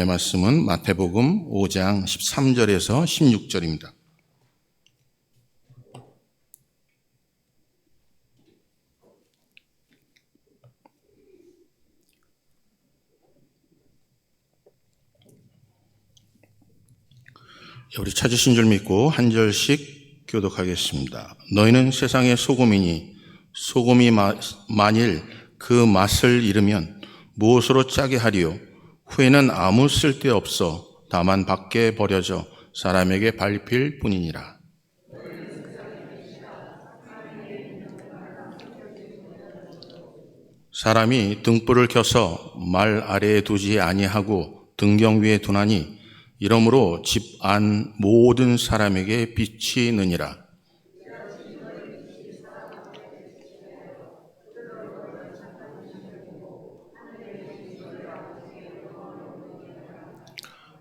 말씀은 마태복음 5장 13절에서 16절입니다. 우리 찾으신 줄 믿고 한 절씩 교독하겠습니다. 너희는 세상의 소금이니 소금이 만일 그 맛을 잃으면 무엇으로 짜게 하리요? 후에는 아무 쓸데없어 다만 밖에 버려져 사람에게 밟힐 뿐이니라. 사람이 등불을 켜서 말 아래에 두지 아니하고 등경 위에 두나니 이러므로 집 안 모든 사람에게 빛이 느니라.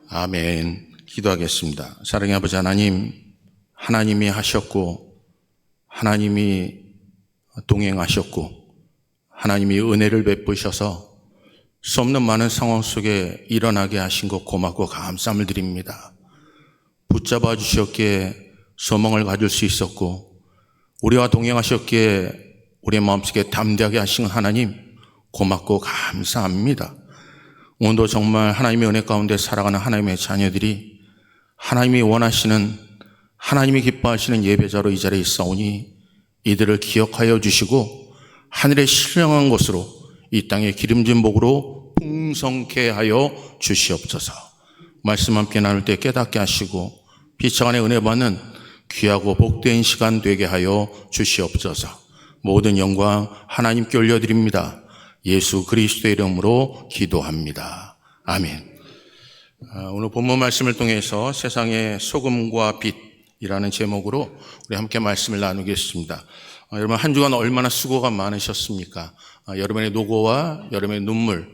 아멘. 기도하겠습니다. 사랑의 아버지 하나님, 하나님이 하셨고 하나님이 동행하셨고 하나님이 은혜를 베푸셔서 수 없는 많은 상황 속에 일어나게 하신 것 고맙고 감사함을 드립니다. 붙잡아 주셨기에 소망을 가질 수 있었고 우리와 동행하셨기에 우리의 마음속에 담대하게 하신 하나님 고맙고 감사합니다. 오늘도 정말 하나님의 은혜 가운데 살아가는 하나님의 자녀들이 하나님이 원하시는, 하나님이 기뻐하시는 예배자로 이 자리에 있사오니 이들을 기억하여 주시고 하늘의 신령한 것으로 이 땅의 기름진 복으로 풍성케 하여 주시옵소서. 말씀 함께 나눌 때 깨닫게 하시고 빛 안에 은혜 받는 귀하고 복된 시간 되게 하여 주시옵소서. 모든 영광 하나님께 올려드립니다. 예수 그리스도의 이름으로 기도합니다. 아멘. 오늘 본문 말씀을 통해서 세상의 소금과 빛이라는 제목으로 우리 함께 말씀을 나누겠습니다. 여러분 한 주간 얼마나 수고가 많으셨습니까? 여러분의 노고와 여러분의 눈물,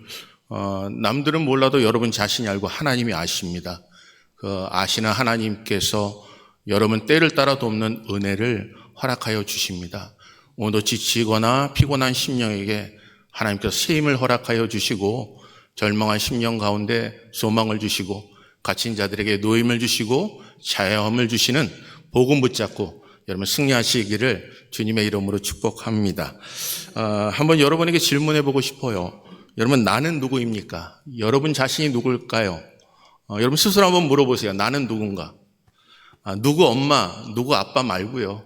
남들은 몰라도 여러분 자신이 알고 하나님이 아십니다. 그 아시는 하나님께서 여러분 때를 따라 돕는 은혜를 허락하여 주십니다. 오늘도 지치거나 피곤한 심령에게 하나님께서 새 힘을 허락하여 주시고 절망한 심령 가운데 소망을 주시고 갇힌 자들에게 노임을 주시고 자유함을 주시는 복음 붙잡고 여러분 승리하시기를 주님의 이름으로 축복합니다. 한번 여러분에게 질문해 보고 싶어요. 여러분 나는 누구입니까? 여러분 자신이 누굴까요? 여러분 스스로 한번 물어보세요. 나는 누군가? 누구 엄마, 누구 아빠 말고요.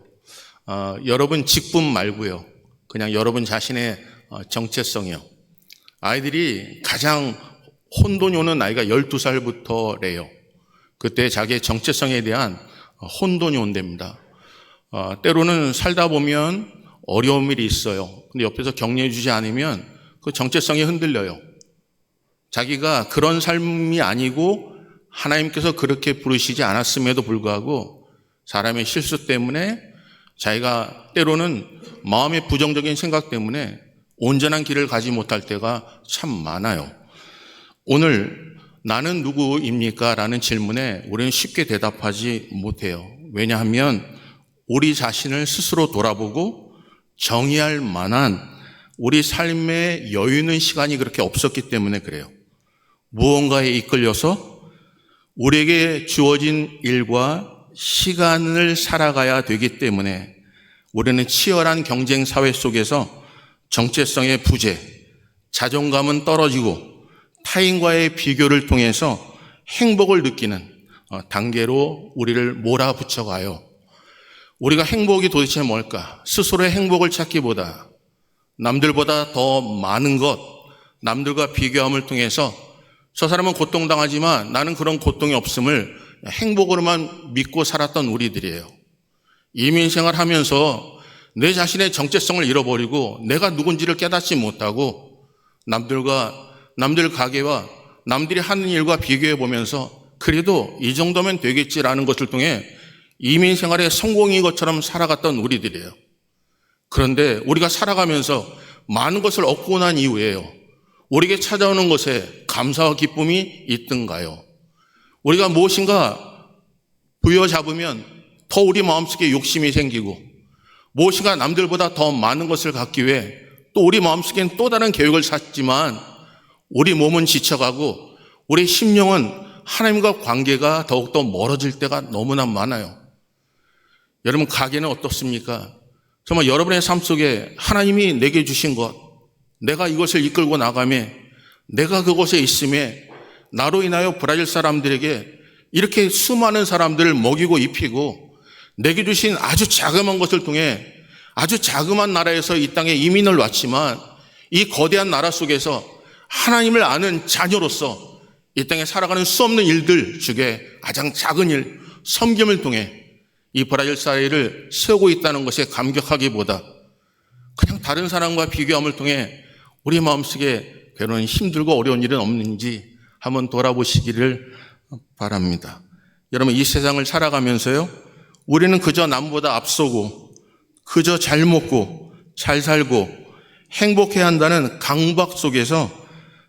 여러분 직분 말고요. 그냥 여러분 자신의 정체성이요. 아이들이 가장 혼돈이 오는 나이가 12살부터래요. 그때 자기의 정체성에 대한 혼돈이 온답니다. 때로는 살다 보면 어려운 일이 있어요. 근데 옆에서 격려해 주지 않으면 그 정체성이 흔들려요. 자기가 그런 삶이 아니고 하나님께서 그렇게 부르시지 않았음에도 불구하고 사람의 실수 때문에 자기가 때로는 마음의 부정적인 생각 때문에 온전한 길을 가지 못할 때가 참 많아요. 오늘 나는 누구입니까? 라는 질문에 우리는 쉽게 대답하지 못해요. 왜냐하면 우리 자신을 스스로 돌아보고 정의할 만한 우리 삶의 여유 있는 시간이 그렇게 없었기 때문에 그래요. 무언가에 이끌려서 우리에게 주어진 일과 시간을 살아가야 되기 때문에 우리는 치열한 경쟁 사회 속에서 정체성의 부재, 자존감은 떨어지고 타인과의 비교를 통해서 행복을 느끼는 단계로 우리를 몰아붙여가요. 우리가 행복이 도대체 뭘까? 스스로의 행복을 찾기보다 남들보다 더 많은 것, 남들과 비교함을 통해서 저 사람은 고통당하지만 나는 그런 고통이 없음을 행복으로만 믿고 살았던 우리들이에요. 이민생활 하면서 내 자신의 정체성을 잃어버리고 내가 누군지를 깨닫지 못하고 남들 가게와 남들이 하는 일과 비교해 보면서 그래도 이 정도면 되겠지라는 것을 통해 이민생활의 성공인 것처럼 살아갔던 우리들이에요. 그런데 우리가 살아가면서 많은 것을 얻고 난 이후에요. 우리에게 찾아오는 것에 감사와 기쁨이 있던가요? 우리가 무엇인가 부여잡으면 더 우리 마음속에 욕심이 생기고 무엇인가 남들보다 더 많은 것을 갖기 위해 또 우리 마음속엔 또 다른 계획을 찾지만 우리 몸은 지쳐가고 우리 심령은 하나님과 관계가 더욱더 멀어질 때가 너무나 많아요. 여러분, 가게는 어떻습니까? 정말 여러분의 삶 속에 하나님이 내게 주신 것, 내가 이것을 이끌고 나가며 내가 그곳에 있음에 나로 인하여 브라질 사람들에게 이렇게 수많은 사람들을 먹이고 입히고 내게 주신 아주 자그마한 것을 통해 아주 자그마한 나라에서 이 땅에 이민을 왔지만 이 거대한 나라 속에서 하나님을 아는 자녀로서 이 땅에 살아가는 수 없는 일들 중에 가장 작은 일, 섬김을 통해 이 브라질 사회를 세우고 있다는 것에 감격하기보다 그냥 다른 사람과 비교함을 통해 우리 마음속에 괴로운 힘들고 어려운 일은 없는지 한번 돌아보시기를 바랍니다. 여러분, 이 세상을 살아가면서요, 우리는 그저 남보다 앞서고 그저 잘 먹고 잘 살고 행복해야 한다는 강박 속에서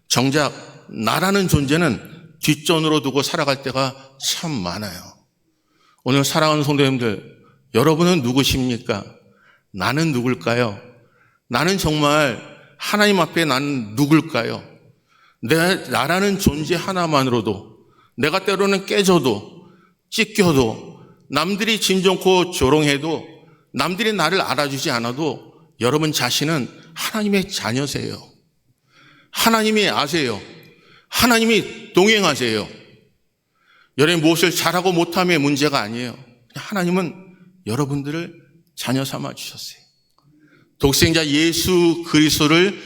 정작 나라는 존재는 뒷전으로 두고 살아갈 때가 참 많아요. 오늘 사랑하는 성도님들, 여러분은 누구십니까? 나는 누굴까요? 나는 정말 하나님 앞에 나는 누굴까요? 나라는 존재 하나만으로도 내가 때로는 깨져도 찢겨도 남들이 진정코 조롱해도 남들이 나를 알아주지 않아도 여러분 자신은 하나님의 자녀세요. 하나님이 아세요. 하나님이 동행하세요. 여러분이 무엇을 잘하고 못함의 문제가 아니에요. 하나님은 여러분들을 자녀 삼아 주셨어요. 독생자 예수 그리스도를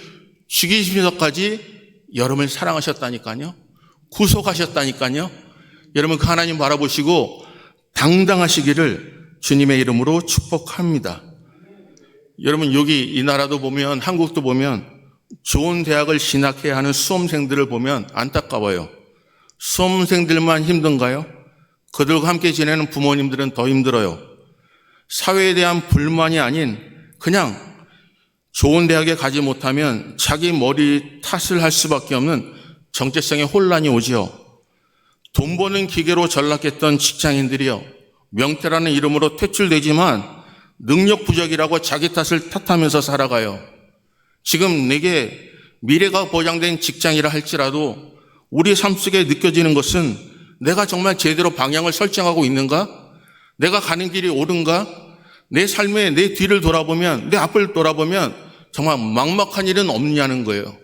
죽이시면서까지 여러분을 사랑하셨다니까요. 구속하셨다니까요. 여러분, 그 하나님 바라보시고 당당하시기를 주님의 이름으로 축복합니다. 여러분, 여기 이 나라도 보면, 한국도 보면 좋은 대학을 진학해야 하는 수험생들을 보면 안타까워요. 수험생들만 힘든가요? 그들과 함께 지내는 부모님들은 더 힘들어요. 사회에 대한 불만이 아닌 그냥 좋은 대학에 가지 못하면 자기 머리 탓을 할 수밖에 없는 정체성의 혼란이 오지요. 돈 버는 기계로 전락했던 직장인들이요, 명태라는 이름으로 퇴출되지만 능력 부족이라고 자기 탓을 탓하면서 살아가요. 지금 내게 미래가 보장된 직장이라 할지라도 우리 삶 속에 느껴지는 것은 내가 정말 제대로 방향을 설정하고 있는가? 내가 가는 길이 옳은가? 내 삶에 내 뒤를 돌아보면, 내 앞을 돌아보면 정말 막막한 일은 없냐는 거예요.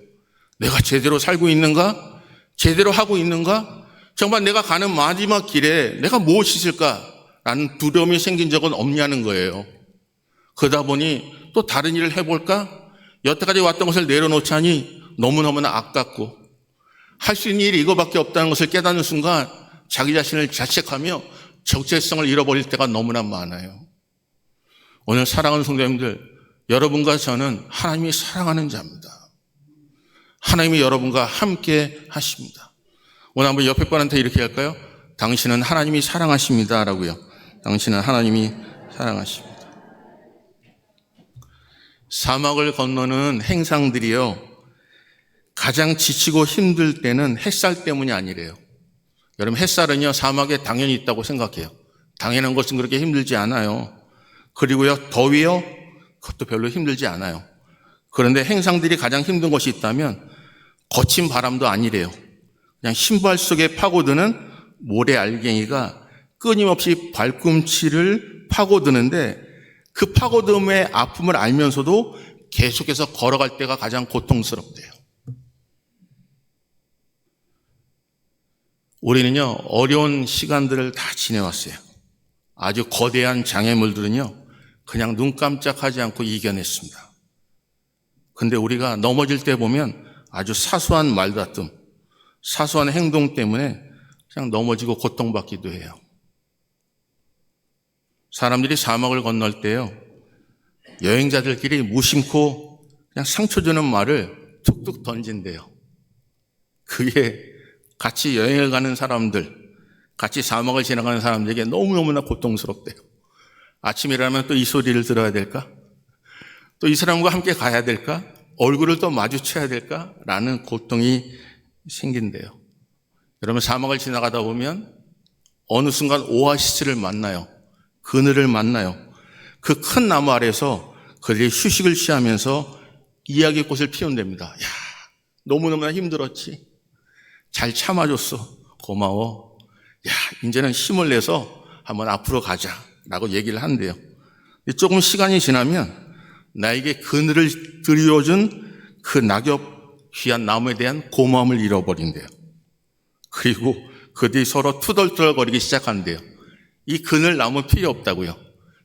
내가 제대로 살고 있는가? 제대로 하고 있는가? 정말 내가 가는 마지막 길에 내가 무엇이 있을까라는 두려움이 생긴 적은 없냐는 거예요. 그러다 보니 또 다른 일을 해볼까? 여태까지 왔던 것을 내려놓자니 너무너무나 아깝고 할 수 있는 일이 이거밖에 없다는 것을 깨닫는 순간 자기 자신을 자책하며 정체성을 잃어버릴 때가 너무나 많아요. 오늘 사랑하는 성도님들, 여러분과 저는 하나님이 사랑하는 자입니다. 하나님이 여러분과 함께 하십니다. 오늘 한번 옆에 분한테 이렇게 할까요? 당신은 하나님이 사랑하십니다 라고요. 당신은 하나님이 사랑하십니다. 사막을 건너는 행상들이요, 가장 지치고 힘들 때는 햇살 때문이 아니래요. 여러분, 햇살은요 사막에 당연히 있다고 생각해요. 당연한 것은 그렇게 힘들지 않아요. 그리고요 더위요, 그것도 별로 힘들지 않아요. 그런데 행상들이 가장 힘든 것이 있다면 거친 바람도 아니래요. 그냥 신발 속에 파고드는 모래 알갱이가 끊임없이 발꿈치를 파고드는데 그 파고듦의 아픔을 알면서도 계속해서 걸어갈 때가 가장 고통스럽대요. 우리는요 어려운 시간들을 다 지내왔어요. 아주 거대한 장애물들은요 그냥 눈 깜짝하지 않고 이겨냈습니다. 근데 우리가 넘어질 때 보면 아주 사소한 말다툼, 사소한 행동 때문에 그냥 넘어지고 고통받기도 해요. 사람들이 사막을 건널 때요, 여행자들끼리 무심코 그냥 상처 주는 말을 툭툭 던진대요. 그게 같이 여행을 가는 사람들, 같이 사막을 지나가는 사람들에게 너무너무나 고통스럽대요. 아침에 일어나면 또 이 소리를 들어야 될까? 또 이 사람과 함께 가야 될까? 얼굴을 또 마주쳐야 될까? 라는 고통이 생긴대요. 여러분, 사막을 지나가다 보면 어느 순간 오아시스를 만나요. 그늘을 만나요. 그 큰 나무 아래서 그들이 휴식을 취하면서 이야기꽃을 피운답니다. 야, 너무너무나 힘들었지. 잘 참아줬어. 고마워. 야, 이제는 힘을 내서 한번 앞으로 가자라고 얘기를 한대요. 조금 시간이 지나면 나에게 그늘을 드리워준 그 낙엽 귀한 나무에 대한 고마움을 잃어버린대요. 그리고 그들이 서로 투덜투덜거리기 시작한대요. 이 그늘 나무 필요 없다고요.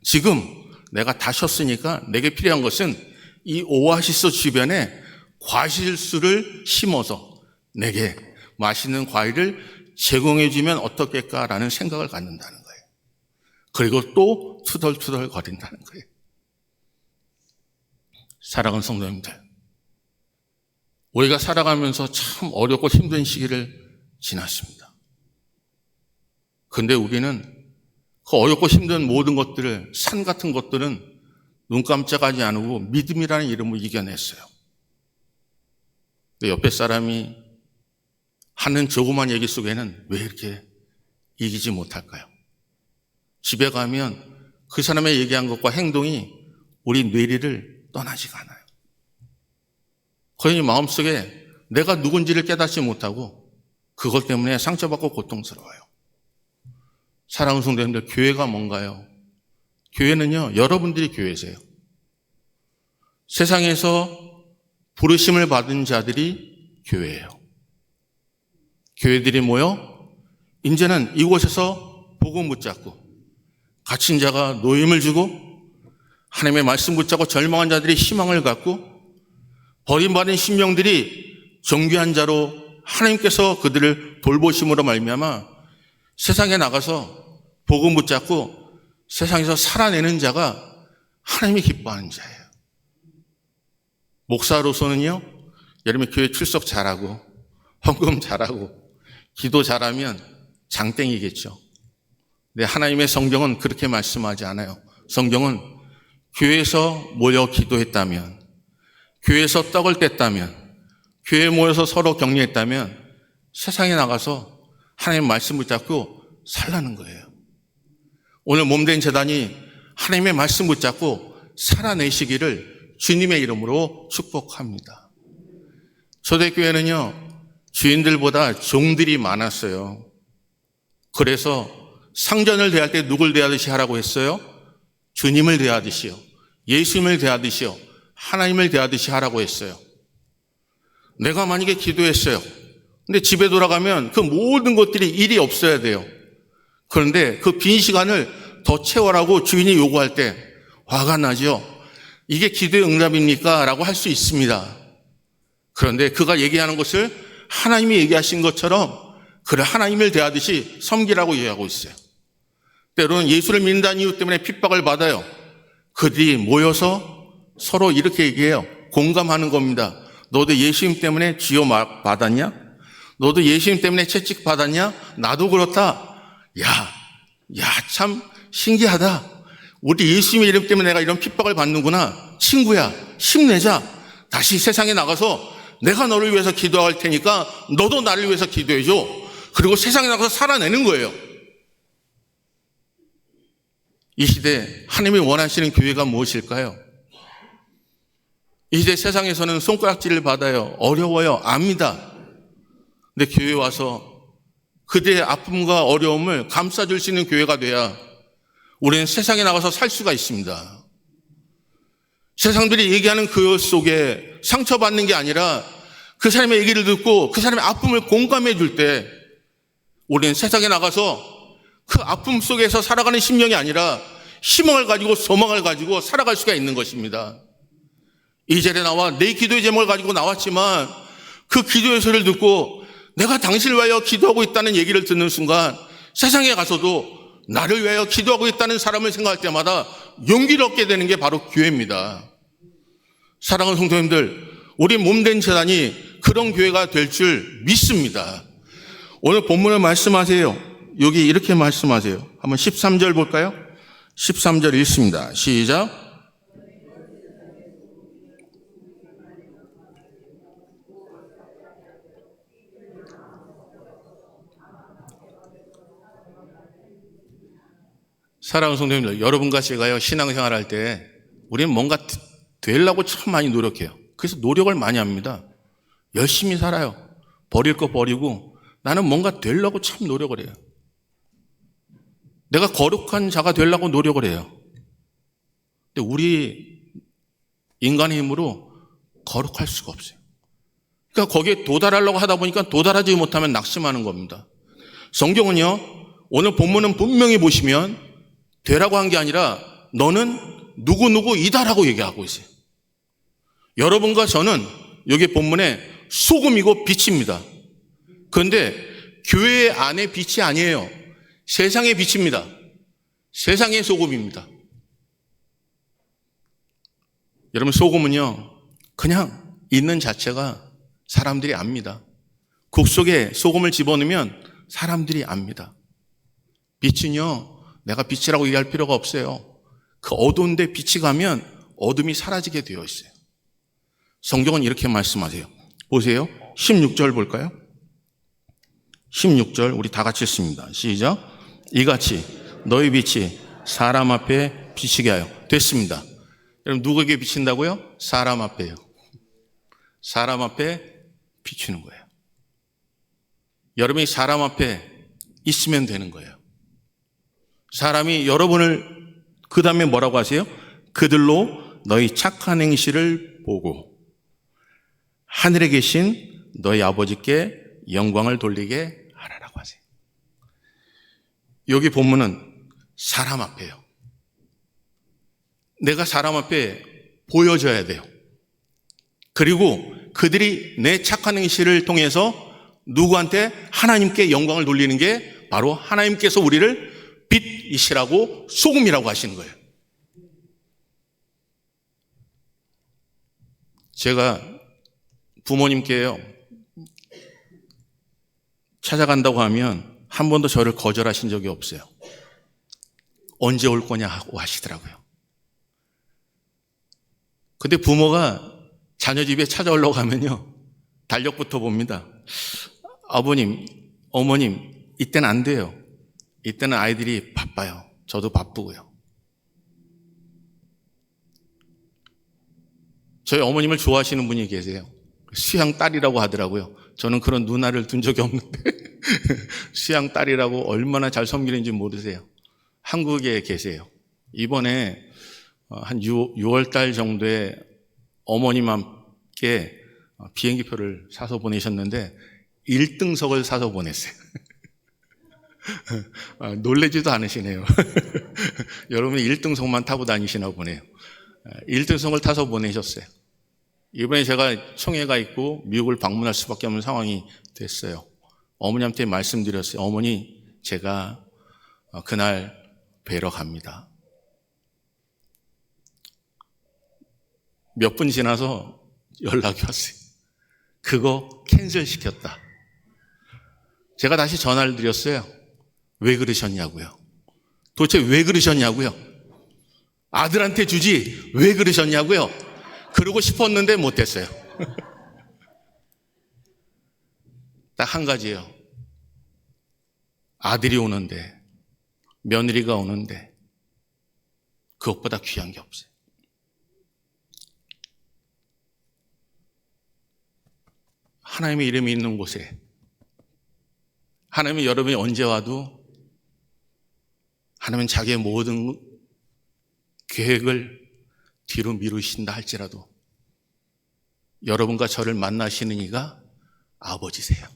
지금 내가 다 쉬었으니까 내게 필요한 것은 이 오아시스 주변에 과실수를 심어서 내게 맛있는 과일을 제공해주면 어떻겠까라는 생각을 갖는다는 거예요. 그리고 또 투덜투덜 거린다는 거예요. 사랑하는 성도님들, 우리가 살아가면서 참 어렵고 힘든 시기를 지났습니다. 그런데 우리는 그 어렵고 힘든 모든 것들을, 산 같은 것들은 눈 깜짝하지 않고 믿음이라는 이름으로 이겨냈어요. 옆에 사람이 하는 조그만 얘기 속에는 왜 이렇게 이기지 못할까요? 집에 가면 그 사람의 얘기한 것과 행동이 우리 뇌리를 떠나지가 않아요. 그러니 마음속에 내가 누군지를 깨닫지 못하고 그것 때문에 상처받고 고통스러워요. 사랑하는 성도님들, 교회가 뭔가요? 교회는요, 여러분들이 교회세요. 세상에서 부르심을 받은 자들이 교회예요. 교회들이 모여 이제는 이곳에서 복음 붙잡고 갇힌 자가 노임을 주고 하나님의 말씀 붙잡고 절망한 자들이 희망을 갖고 버림받은 심령들이 정귀한 자로 하나님께서 그들을 돌보심으로 말미암아 세상에 나가서 복음 붙잡고 세상에서 살아내는 자가 하나님이 기뻐하는 자예요. 목사로서는요, 여러분 교회 출석 잘하고 헌금 잘하고 기도 잘하면 장땡이겠죠. 근데 하나님의 성경은 그렇게 말씀하지 않아요. 성경은 교회에서 모여 기도했다면, 교회에서 떡을 뗐다면, 교회에 모여서 서로 격려했다면 세상에 나가서 하나님 말씀 붙잡고 살라는 거예요. 오늘 몸된 재단이 하나님의 말씀 붙잡고 살아내시기를 주님의 이름으로 축복합니다. 초대교회는요, 주인들보다 종들이 많았어요. 그래서 상전을 대할 때 누굴 대하듯이 하라고 했어요? 주님을 대하듯이요, 예수님을 대하듯이요, 하나님을 대하듯이 하라고 했어요. 내가 만약에 기도했어요. 근데 집에 돌아가면 그 모든 것들이 일이 없어야 돼요. 그런데 그 빈 시간을 더 채워라고 주인이 요구할 때 화가 나죠. 이게 기도의 응답입니까? 라고 할 수 있습니다. 그런데 그가 얘기하는 것을 하나님이 얘기하신 것처럼 그를 하나님을 대하듯이 섬기라고 얘기하고 있어요. 때로는 예수를 믿는다는 이유 때문에 핍박을 받아요. 그들이 모여서 서로 이렇게 얘기해요. 공감하는 겁니다. 너도 예수님 때문에 쥐어 받았냐? 너도 예수님 때문에 채찍 받았냐? 나도 그렇다. 참 신기하다. 우리 예수님의 이름 때문에 내가 이런 핍박을 받는구나. 친구야, 힘내자. 다시 세상에 나가서 내가 너를 위해서 기도할 테니까 너도 나를 위해서 기도해줘. 그리고 세상에 나가서 살아내는 거예요. 이 시대 하나님이 원하시는 교회가 무엇일까요? 이 시대 세상에서는 손가락질을 받아요. 어려워요. 압니다. 근데 교회에 와서 그들의 아픔과 어려움을 감싸줄 수 있는 교회가 돼야 우리는 세상에 나가서 살 수가 있습니다. 세상들이 얘기하는 그 속에 상처받는 게 아니라 그 사람의 얘기를 듣고 그 사람의 아픔을 공감해 줄 때 우리는 세상에 나가서 그 아픔 속에서 살아가는 심령이 아니라 희망을 가지고 소망을 가지고 살아갈 수가 있는 것입니다. 이 자리에 나와 내 기도의 제목을 가지고 나왔지만 그 기도의 소리를 듣고 내가 당신을 위하여 기도하고 있다는 얘기를 듣는 순간 세상에 가서도 나를 위하여 기도하고 있다는 사람을 생각할 때마다 용기를 얻게 되는 게 바로 교회입니다. 사랑하는 성도님들, 우리 몸된 재단이 그런 교회가 될 줄 믿습니다. 오늘 본문을 말씀하세요. 여기 이렇게 말씀하세요. 한번 13절 볼까요? 13절 읽습니다. 시작. 사랑하는 성도님들, 여러분과 제가요, 신앙생활 할 때 우리는 뭔가 되려고 참 많이 노력해요. 그래서 노력을 많이 합니다. 열심히 살아요. 버릴 거 버리고 나는 뭔가 되려고 참 노력을 해요. 내가 거룩한 자가 되려고 노력을 해요. 근데 우리 인간의 힘으로 거룩할 수가 없어요. 그러니까 거기에 도달하려고 하다 보니까 도달하지 못하면 낙심하는 겁니다. 성경은요, 오늘 본문은 분명히 보시면 되라고 한 게 아니라 너는 누구누구이다라고 얘기하고 있어요. 여러분과 저는 여기 본문에 소금이고 빛입니다. 그런데 교회 안의 빛이 아니에요. 세상의 빛입니다. 세상의 소금입니다. 여러분, 소금은요, 그냥 있는 자체가 사람들이 압니다. 국 속에 소금을 집어넣으면 사람들이 압니다. 빛은요, 내가 빛이라고 얘기할 필요가 없어요. 그 어두운 데 빛이 가면 어둠이 사라지게 되어 있어요. 성경은 이렇게 말씀하세요. 보세요. 16절 볼까요? 16절 우리 다 같이 읽습니다. 시작. 이같이 너희 빛이 사람 앞에 비치게 하여. 됐습니다. 여러분, 누구에게 비친다고요? 사람 앞에요. 사람 앞에 비추는 거예요. 여러분이 사람 앞에 있으면 되는 거예요. 사람이 여러분을 그 다음에 뭐라고 하세요? 그들로 너희 착한 행실을 보고 하늘에 계신 너희 아버지께 영광을 돌리게 하라라고 하세요. 여기 본문은 사람 앞에요. 내가 사람 앞에 보여져야 돼요. 그리고 그들이 내 착한 행실을 통해서 누구한테? 하나님께 영광을 돌리는 게 바로 하나님께서 우리를 빛이시라고 소금이라고 하시는 거예요. 제가 부모님께요, 찾아간다고 하면 한 번도 저를 거절하신 적이 없어요. 언제 올 거냐고 하시더라고요. 근데 부모가 자녀 집에 찾아오려고 하면요, 달력부터 봅니다. 아버님, 어머님, 이때는 안 돼요. 이때는 아이들이 바빠요. 저도 바쁘고요. 저희 어머님을 좋아하시는 분이 계세요. 수양 딸이라고 하더라고요. 저는 그런 누나를 둔 적이 없는데 수양 딸이라고 얼마나 잘 섬기는지 모르세요. 한국에 계세요. 이번에 한 6월 달 정도에 어머님께 비행기표를 사서 보내셨는데 1등석을 사서 보냈어요. 놀라지도 않으시네요. 여러분이 1등석만 타고 다니시나 보네요. 1등석을 타서 보내셨어요. 이번에 제가 총회가 있고 미국을 방문할 수밖에 없는 상황이 됐어요. 어머니한테 말씀드렸어요. 어머니, 제가 그날 뵈러 갑니다. 몇 분 지나서 연락이 왔어요. 그거 캔슬 시켰다. 제가 다시 전화를 드렸어요. 왜 그러셨냐고요. 도대체 왜 그러셨냐고요. 아들한테 주지 왜 그러셨냐고요. 그러고 싶었는데 못했어요. 딱 한 가지예요. 아들이 오는데, 며느리가 오는데 그것보다 귀한 게 없어요. 하나님의 이름이 있는 곳에, 하나님이 여러분이 언제 와도 하나님은 자기의 모든 계획을 뒤로 미루신다 할지라도 여러분과 저를 만나시는 이가 아버지세요.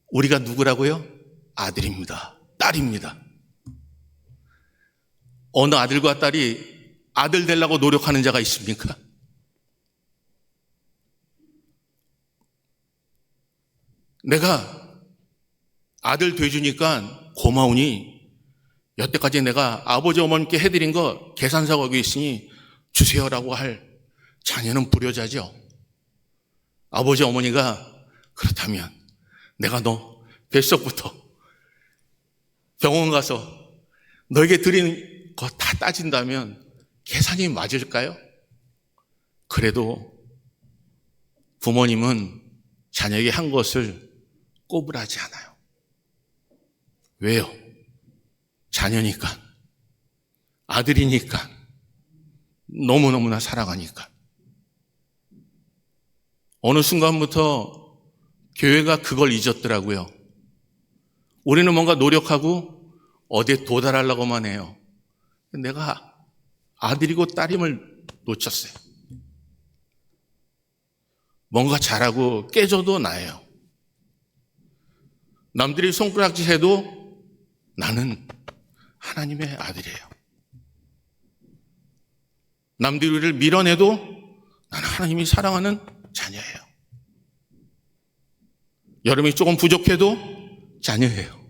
우리가 누구라고요? 아들입니다. 딸입니다. 어느 아들과 딸이 아들 되려고 노력하는 자가 있습니까? 내가 아들 돼주니까 고마우니 여태까지 내가 아버지 어머님께 해드린 거 계산서 거기 있으니 주세요라고 할 자녀는 불효자죠. 아버지 어머니가 그렇다면 내가 너 뱃속부터 병원 가서 너에게 드린 거 다 따진다면 계산이 맞을까요? 그래도 부모님은 자녀에게 한 것을 꼬부라지 않아요. 왜요? 자녀니까, 아들이니까, 너무너무나 사랑하니까. 어느 순간부터 교회가 그걸 잊었더라고요. 우리는 뭔가 노력하고 어디에 도달하려고만 해요. 내가 아들이고 딸임을 놓쳤어요. 뭔가 잘하고 깨져도 나예요. 남들이 손가락질 해도 나는 하나님의 아들이에요. 남들이 우리를 밀어내도 나는 하나님이 사랑하는 자녀예요. 여름이 조금 부족해도 자녀예요.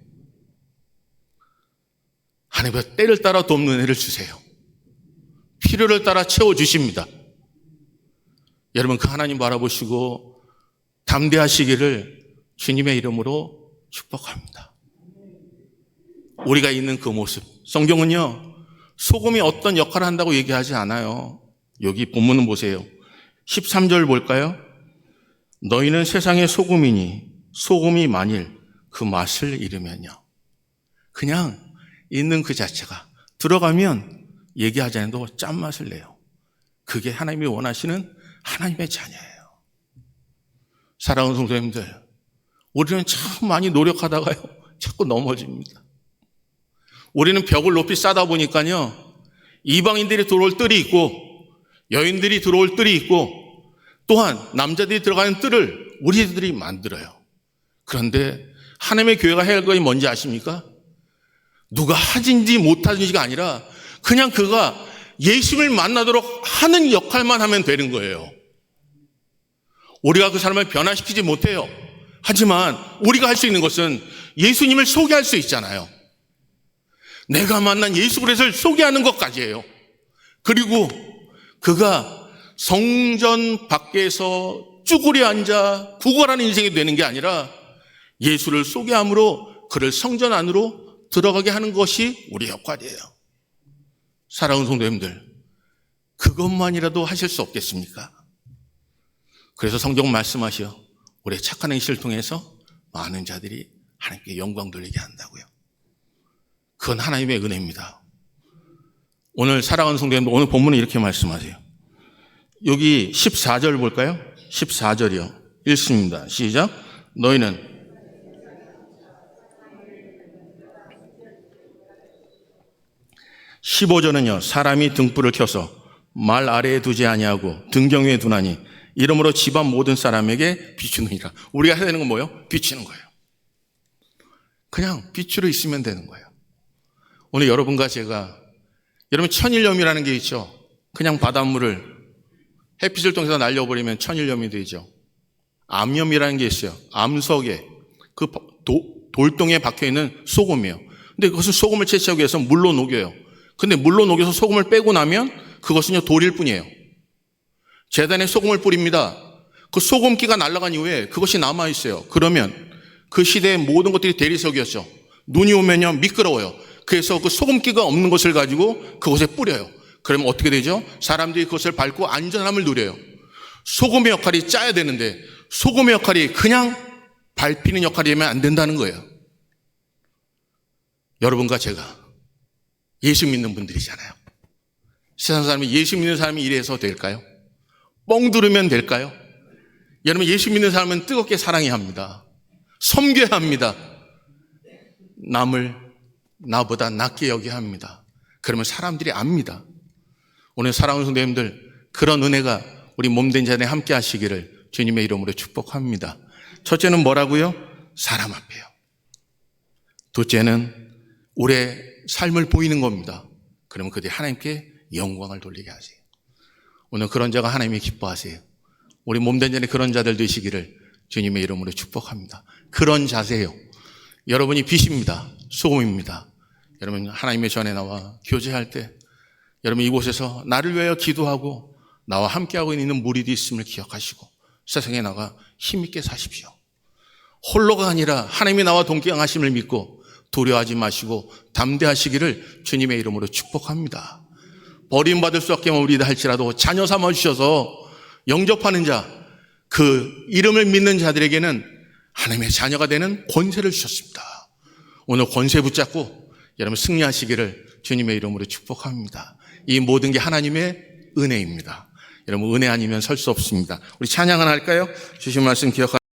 하나님의 때를 따라 돕는 애를 주세요. 필요를 따라 채워주십니다. 여러분 그 하나님 바라보시고 담대하시기를 주님의 이름으로 축복합니다. 우리가 있는 그 모습, 성경은요 소금이 어떤 역할을 한다고 얘기하지 않아요. 여기 본문은 보세요. 13절 볼까요? 너희는 세상의 소금이니 소금이 만일 그 맛을 잃으면요. 그냥 있는 그 자체가 들어가면 얘기하지 않아도 짠맛을 내요. 그게 하나님이 원하시는 하나님의 자녀예요. 사랑하는 성도님들, 우리는 참 많이 노력하다가요 자꾸 넘어집니다. 우리는 벽을 높이 쌓다 보니까요 이방인들이 들어올 뜰이 있고 여인들이 들어올 뜰이 있고 또한 남자들이 들어가는 뜰을 우리들이 만들어요. 그런데 하나님의 교회가 해야 할 것이 뭔지 아십니까? 누가 하든지 못하든지가 아니라 그냥 그가 예수님을 만나도록 하는 역할만 하면 되는 거예요. 우리가 그 사람을 변화시키지 못해요. 하지만 우리가 할 수 있는 것은 예수님을 소개할 수 있잖아요. 내가 만난 예수 그리스도를 소개하는 것까지예요. 그리고 그가 성전 밖에서 쭈그려 앉아 구걸하는 인생이 되는 게 아니라 예수를 소개함으로 그를 성전 안으로 들어가게 하는 것이 우리 역할이에요. 사랑하는 성도님들, 그것만이라도 하실 수 없겠습니까? 그래서 성경 말씀하시오. 우리의 착한 행실을 통해서 많은 자들이 하나님께 영광 돌리게 한다고요. 그건 하나님의 은혜입니다. 오늘 사랑하는 성도님들, 오늘 본문은 이렇게 말씀하세요. 여기 14절 볼까요? 14절이요. 읽습니다. 시작. 너희는 15절은요. 사람이 등불을 켜서 말 아래에 두지 아니하고 등경 위에 두나니 이러므로 집안 모든 사람에게 비추느니라. 우리가 해야 되는 건 뭐예요? 비추는 거예요. 그냥 비추려 있으면 되는 거예요. 오늘 여러분과 제가, 여러분 천일염이라는 게 있죠. 그냥 바닷물을 햇빛을 통해서 날려버리면 천일염이 되죠. 암염이라는 게 있어요. 암석에 그 돌덩이에 박혀있는 소금이에요. 근데 그것은 소금을 채취하기 위해서 물로 녹여요. 근데 물로 녹여서 소금을 빼고 나면 그것은요 돌일 뿐이에요. 제단에 소금을 뿌립니다. 그 소금기가 날아간 이후에 그것이 남아있어요. 그러면 그 시대의 모든 것들이 대리석이었죠. 눈이 오면요 미끄러워요. 그래서 그 소금기가 없는 것을 가지고 그것에 뿌려요. 그러면 어떻게 되죠? 사람들이 그것을 밟고 안전함을 누려요. 소금의 역할이 짜야 되는데 소금의 역할이 그냥 밟히는 역할이 되면 안 된다는 거예요. 여러분과 제가 예수 믿는 분들이잖아요. 세상 사람이 예수 믿는 사람이 이래서 될까요? 뻥 두르면 될까요? 여러분 예수 믿는 사람은 뜨겁게 사랑해야 합니다. 섬겨야 합니다. 남을 나보다 낫게 여겨야 합니다. 그러면 사람들이 압니다. 오늘 사랑하는 성도님들, 그런 은혜가 우리 몸된 자들에 함께 하시기를 주님의 이름으로 축복합니다. 첫째는 뭐라고요? 사람 앞에요. 둘째는 우리의 삶을 보이는 겁니다. 그러면 그들이 하나님께 영광을 돌리게 하세요. 오늘 그런 자가 하나님이 기뻐하세요. 우리 몸된 자들이 그런 자들 되시기를 주님의 이름으로 축복합니다. 그런 자세요. 여러분이 빛입니다. 소금입니다. 여러분 하나님의 전에 나와 교제할 때 여러분 이곳에서 나를 위하여 기도하고 나와 함께하고 있는 무리도 있음을 기억하시고 세상에 나가 힘있게 사십시오. 홀로가 아니라 하나님이 나와 동행하심을 믿고 두려워하지 마시고 담대하시기를 주님의 이름으로 축복합니다. 버림받을 수밖에 없는 우리다 할지라도 자녀 삼아주셔서 영접하는 자, 그 이름을 믿는 자들에게는 하나님의 자녀가 되는 권세를 주셨습니다. 오늘 권세 붙잡고 여러분 승리하시기를 주님의 이름으로 축복합니다. 이 모든 게 하나님의 은혜입니다. 여러분 은혜 아니면 설 수 없습니다. 우리 찬양 하나 할까요? 주신 말씀 기억하시고